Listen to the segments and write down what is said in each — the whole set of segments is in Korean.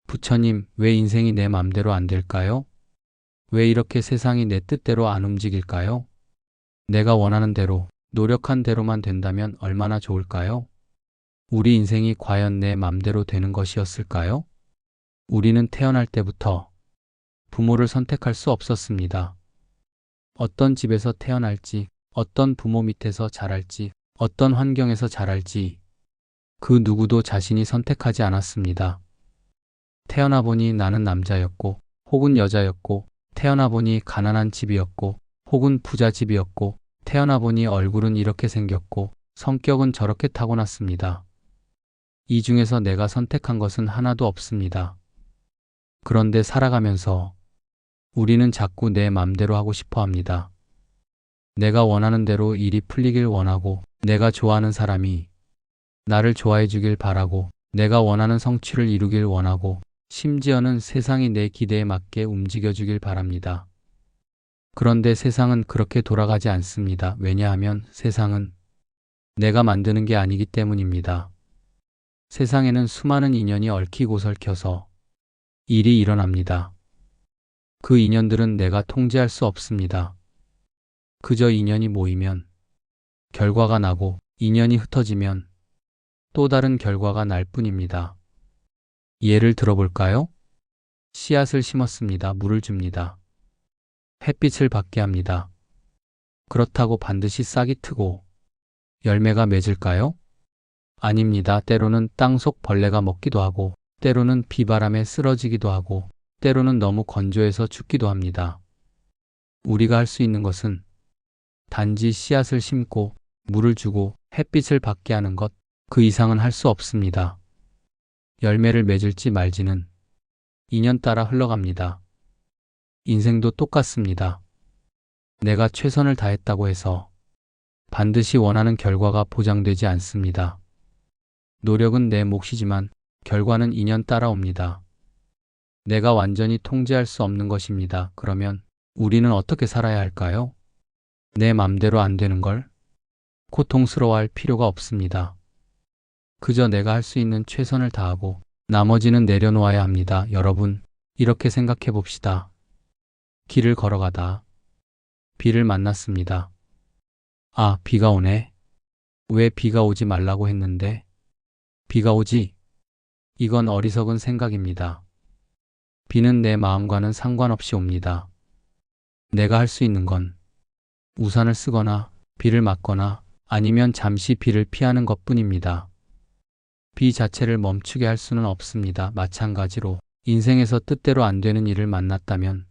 부처님, 왜 인생이 내 맘대로 안 될까요? 왜 이렇게 세상이 내 뜻대로 안 움직일까요? 내가 원하는 대로, 노력한 대로만 된다면 얼마나 좋을까요? 우리 인생이 과연 내 맘대로 되는 것이었을까요? 우리는 태어날 때부터 부모를 선택할 수 없었습니다. 어떤 집에서 태어날지, 어떤 부모 밑에서 자랄지, 어떤 환경에서 자랄지, 그 누구도 자신이 선택하지 않았습니다. 태어나 보니 나는 남자였고, 혹은 여자였고, 태어나 보니 가난한 집이었고, 혹은 부자 집이었고, 태어나 보니 얼굴은 이렇게 생겼고, 성격은 저렇게 타고났습니다. 이 중에서 내가 선택한 것은 하나도 없습니다. 그런데 살아가면서 우리는 자꾸 내 맘대로 하고 싶어 합니다. 내가 원하는 대로 일이 풀리길 원하고, 내가 좋아하는 사람이 나를 좋아해 주길 바라고, 내가 원하는 성취를 이루길 원하고, 심지어는 세상이 내 기대에 맞게 움직여 주길 바랍니다. 그런데 세상은 그렇게 돌아가지 않습니다. 왜냐하면 세상은 내가 만드는 게 아니기 때문입니다. 세상에는 수많은 인연이 얽히고 설켜서 일이 일어납니다. 그 인연들은 내가 통제할 수 없습니다. 그저 인연이 모이면 결과가 나고, 인연이 흩어지면 또 다른 결과가 날 뿐입니다. 예를 들어볼까요? 씨앗을 심었습니다. 물을 줍니다. 햇빛을 받게 합니다. 그렇다고 반드시 싹이 트고 열매가 맺을까요? 아닙니다. 때로는 땅속 벌레가 먹기도 하고, 때로는 비바람에 쓰러지기도 하고, 때로는 너무 건조해서 죽기도 합니다. 우리가 할 수 있는 것은 단지 씨앗을 심고 물을 주고 햇빛을 받게 하는 것, 그 이상은 할 수 없습니다. 열매를 맺을지 말지는 인연 따라 흘러갑니다. 인생도 똑같습니다. 내가 최선을 다했다고 해서 반드시 원하는 결과가 보장되지 않습니다. 노력은 내 몫이지만 결과는 인연 따라옵니다. 내가 완전히 통제할 수 없는 것입니다. 그러면 우리는 어떻게 살아야 할까요? 내 맘대로 안 되는 걸 고통스러워할 필요가 없습니다. 그저 내가 할 수 있는 최선을 다하고 나머지는 내려놓아야 합니다. 여러분, 이렇게 생각해 봅시다. 길을 걸어가다 비를 만났습니다. 아, 비가 오네. 왜 비가 오지 말라고 했는데 비가 오지? 이건 어리석은 생각입니다. 비는 내 마음과는 상관없이 옵니다. 내가 할 수 있는 건 우산을 쓰거나 비를 맞거나 아니면 잠시 비를 피하는 것뿐입니다. 비 자체를 멈추게 할 수는 없습니다. 마찬가지로 인생에서 뜻대로 안 되는 일을 만났다면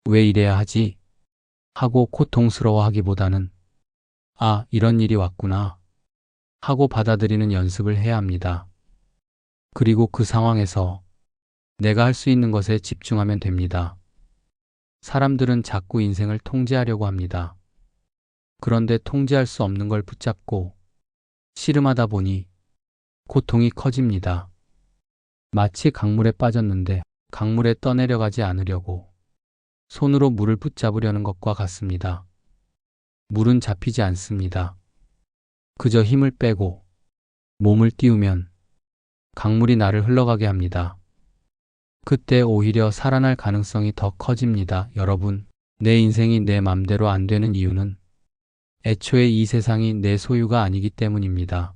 왜 이래야 하지? 하고 고통스러워하기보다는 아, 이런 일이 왔구나 하고 받아들이는 연습을 해야 합니다. 그리고 그 상황에서 내가 할 수 있는 것에 집중하면 됩니다. 사람들은 자꾸 인생을 통제하려고 합니다. 그런데 통제할 수 없는 걸 붙잡고 씨름하다 보니 고통이 커집니다. 마치 강물에 빠졌는데 강물에 떠내려가지 않으려고 손으로 물을 붙잡으려는 것과 같습니다. 물은 잡히지 않습니다. 그저 힘을 빼고 몸을 띄우면 강물이 나를 흘러가게 합니다. 그때 오히려 살아날 가능성이 더 커집니다. 여러분, 내 인생이 내 맘대로 안 되는 이유는 애초에 이 세상이 내 소유가 아니기 때문입니다.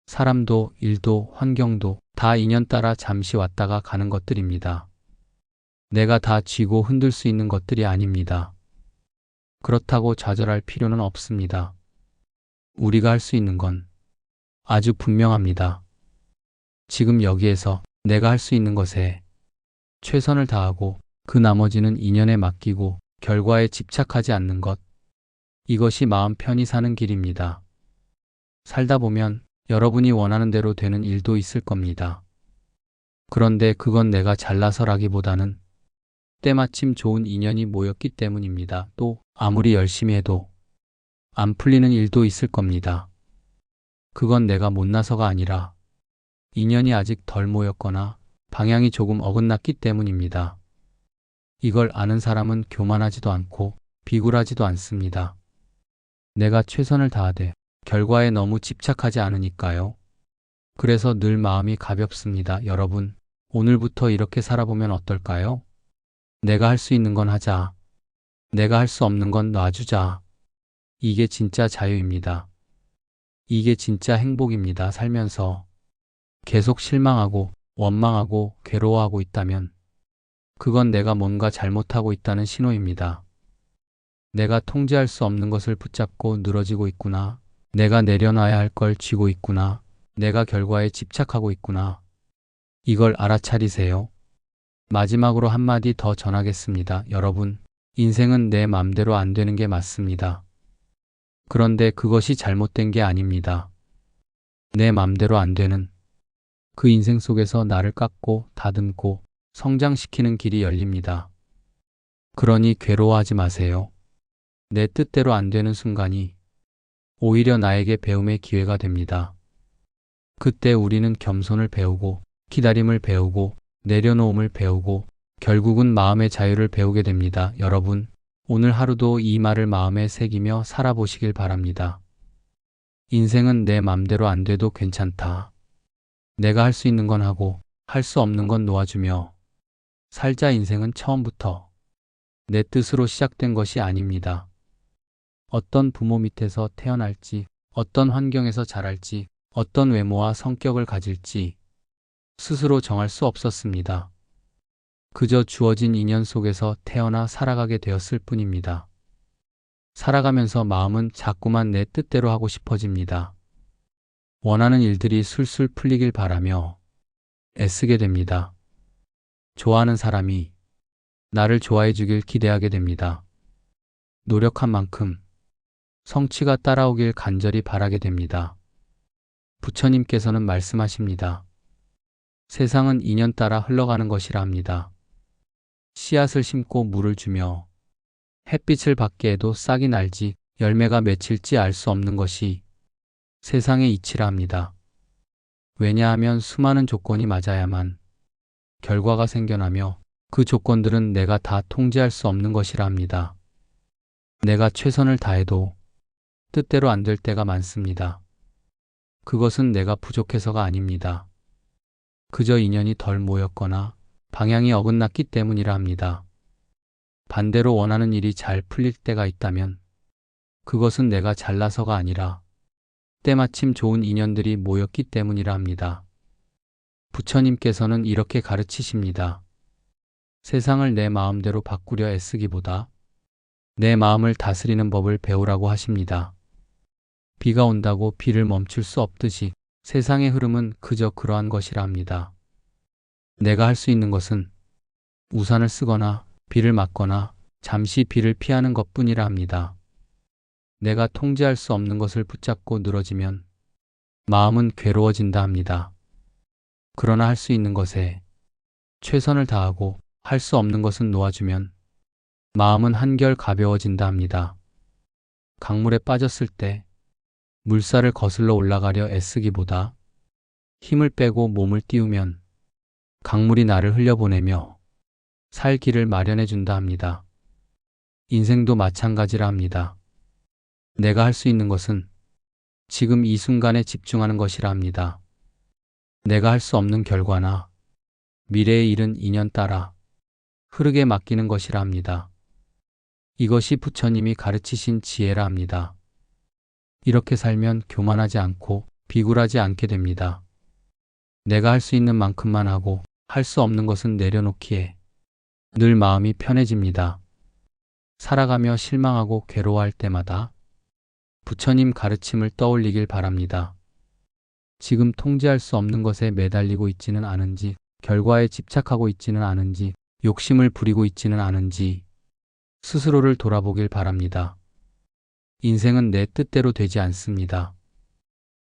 사람도, 일도, 환경도 다 인연 따라 잠시 왔다가 가는 것들입니다. 내가 다 쥐고 흔들 수 있는 것들이 아닙니다. 그렇다고 좌절할 필요는 없습니다. 우리가 할 수 있는 건 아주 분명합니다. 지금 여기에서 내가 할 수 있는 것에 최선을 다하고 그 나머지는 인연에 맡기고 결과에 집착하지 않는 것. 이것이 마음 편히 사는 길입니다. 살다 보면 여러분이 원하는 대로 되는 일도 있을 겁니다. 그런데 그건 내가 잘나서라기보다는 때마침 좋은 인연이 모였기 때문입니다. 또 아무리 열심히 해도 안 풀리는 일도 있을 겁니다. 그건 내가 못나서가 아니라 인연이 아직 덜 모였거나 방향이 조금 어긋났기 때문입니다. 이걸 아는 사람은 교만하지도 않고 비굴하지도 않습니다. 내가 최선을 다하되 결과에 너무 집착하지 않으니까요. 그래서 늘 마음이 가볍습니다. 여러분, 오늘부터 이렇게 살아보면 어떨까요? 내가 할 수 있는 건 하자. 내가 할 수 없는 건 놔주자. 이게 진짜 자유입니다. 이게 진짜 행복입니다. 살면서 계속 실망하고 원망하고 괴로워하고 있다면 그건 내가 뭔가 잘못하고 있다는 신호입니다. 내가 통제할 수 없는 것을 붙잡고 늘어지고 있구나. 내가 내려놔야 할 걸 쥐고 있구나. 내가 결과에 집착하고 있구나. 이걸 알아차리세요. 마지막으로 한마디 더 전하겠습니다. 여러분, 인생은 내 맘대로 안 되는 게 맞습니다. 그런데 그것이 잘못된 게 아닙니다. 내 맘대로 안 되는 그 인생 속에서 나를 깎고 다듬고 성장시키는 길이 열립니다. 그러니 괴로워하지 마세요. 내 뜻대로 안 되는 순간이 오히려 나에게 배움의 기회가 됩니다. 그때 우리는 겸손을 배우고 기다림을 배우고 내려놓음을 배우고 결국은 마음의 자유를 배우게 됩니다. 여러분, 오늘 하루도 이 말을 마음에 새기며 살아보시길 바랍니다. 인생은 내 맘대로 안 돼도 괜찮다. 내가 할 수 있는 건 하고 할 수 없는 건 놓아주며 살자. 인생은 처음부터 내 뜻으로 시작된 것이 아닙니다. 어떤 부모 밑에서 태어날지, 어떤 환경에서 자랄지, 어떤 외모와 성격을 가질지 스스로 정할 수 없었습니다. 그저 주어진 인연 속에서 태어나 살아가게 되었을 뿐입니다. 살아가면서 마음은 자꾸만 내 뜻대로 하고 싶어집니다. 원하는 일들이 술술 풀리길 바라며 애쓰게 됩니다. 좋아하는 사람이 나를 좋아해 주길 기대하게 됩니다. 노력한 만큼 성취가 따라오길 간절히 바라게 됩니다. 부처님께서는 말씀하십니다. 세상은 인연 따라 흘러가는 것이라 합니다. 씨앗을 심고 물을 주며 햇빛을 받게 해도 싹이 날지 열매가 맺힐지 알 수 없는 것이 세상의 이치라 합니다. 왜냐하면 수많은 조건이 맞아야만 결과가 생겨나며 그 조건들은 내가 다 통제할 수 없는 것이라 합니다. 내가 최선을 다해도 뜻대로 안 될 때가 많습니다. 그것은 내가 부족해서가 아닙니다. 그저 인연이 덜 모였거나 방향이 어긋났기 때문이라 합니다. 반대로 원하는 일이 잘 풀릴 때가 있다면 그것은 내가 잘나서가 아니라 때마침 좋은 인연들이 모였기 때문이라 합니다. 부처님께서는 이렇게 가르치십니다. 세상을 내 마음대로 바꾸려 애쓰기보다 내 마음을 다스리는 법을 배우라고 하십니다. 비가 온다고 비를 멈출 수 없듯이 세상의 흐름은 그저 그러한 것이라 합니다. 내가 할 수 있는 것은 우산을 쓰거나 비를 막거나 잠시 비를 피하는 것뿐이라 합니다. 내가 통제할 수 없는 것을 붙잡고 늘어지면 마음은 괴로워진다 합니다. 그러나 할 수 있는 것에 최선을 다하고 할 수 없는 것은 놓아주면 마음은 한결 가벼워진다 합니다. 강물에 빠졌을 때 물살을 거슬러 올라가려 애쓰기보다 힘을 빼고 몸을 띄우면 강물이 나를 흘려보내며 살 길을 마련해 준다 합니다. 인생도 마찬가지라 합니다. 내가 할 수 있는 것은 지금 이 순간에 집중하는 것이라 합니다. 내가 할 수 없는 결과나 미래의 일은 인연 따라 흐르게 맡기는 것이라 합니다. 이것이 부처님이 가르치신 지혜라 합니다. 이렇게 살면 교만하지 않고 비굴하지 않게 됩니다. 내가 할 수 있는 만큼만 하고 할 수 없는 것은 내려놓기에 늘 마음이 편해집니다. 살아가며 실망하고 괴로워할 때마다 부처님 가르침을 떠올리길 바랍니다. 지금 통제할 수 없는 것에 매달리고 있지는 않은지, 결과에 집착하고 있지는 않은지, 욕심을 부리고 있지는 않은지 스스로를 돌아보길 바랍니다. 인생은 내 뜻대로 되지 않습니다.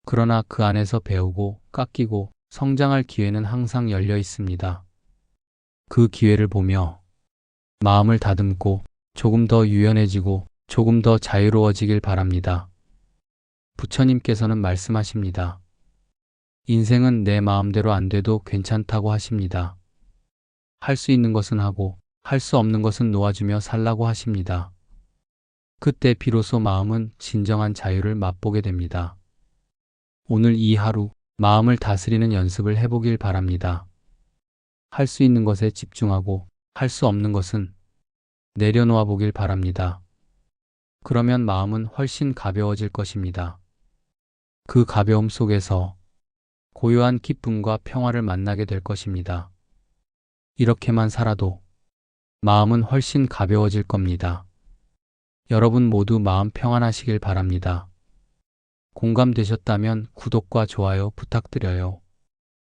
그러나 그 안에서 배우고 깎이고 성장할 기회는 항상 열려 있습니다. 그 기회를 보며 마음을 다듬고 조금 더 유연해지고 조금 더 자유로워지길 바랍니다. 부처님께서는 말씀하십니다. 인생은 내 마음대로 안 돼도 괜찮다고 하십니다. 할 수 있는 것은 하고 할 수 없는 것은 놓아주며 살라고 하십니다. 그때 비로소 마음은 진정한 자유를 맛보게 됩니다. 오늘 이 하루 마음을 다스리는 연습을 해보길 바랍니다. 할 수 있는 것에 집중하고 할 수 없는 것은 내려놓아 보길 바랍니다. 그러면 마음은 훨씬 가벼워질 것입니다. 그 가벼움 속에서 고요한 기쁨과 평화를 만나게 될 것입니다. 이렇게만 살아도 마음은 훨씬 가벼워질 겁니다. 여러분 모두 마음 평안하시길 바랍니다. 공감되셨다면 구독과 좋아요 부탁드려요.